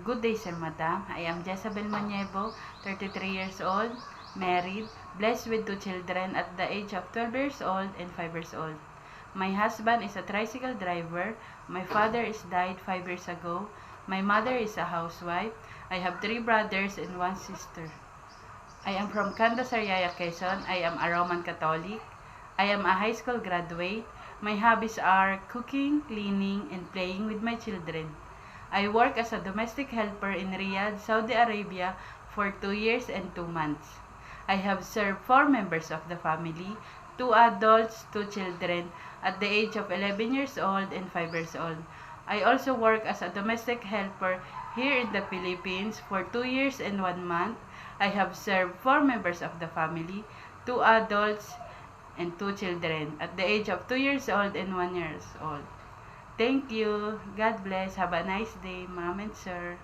Good day, Sir Madam. I am Jezabel Maniebo, 33 years old, married, blessed with 2 children at the age of 12 years old and 5 years old. My husband is a tricycle driver. My father is died 5 years ago. My mother is a housewife. I have 3 brothers and 1 sister. I am from Kanda, Sariaya, Quezon. I am a Roman Catholic. I am a high school graduate. My hobbies are cooking, cleaning, and playing with my children. I work as a domestic helper in Riyadh, Saudi Arabia for 2 years and 2 months. I have served 4 members of the family, 2 adults, 2 children at the age of 11 years old and 5 years old. I also work as a domestic helper here in the Philippines for 2 years and 1 month. I have served 4 members of the family, 2 adults and 2 children at the age of 2 years old and 1 years old. Thank you. God bless. Have a nice day, Mom and Sir.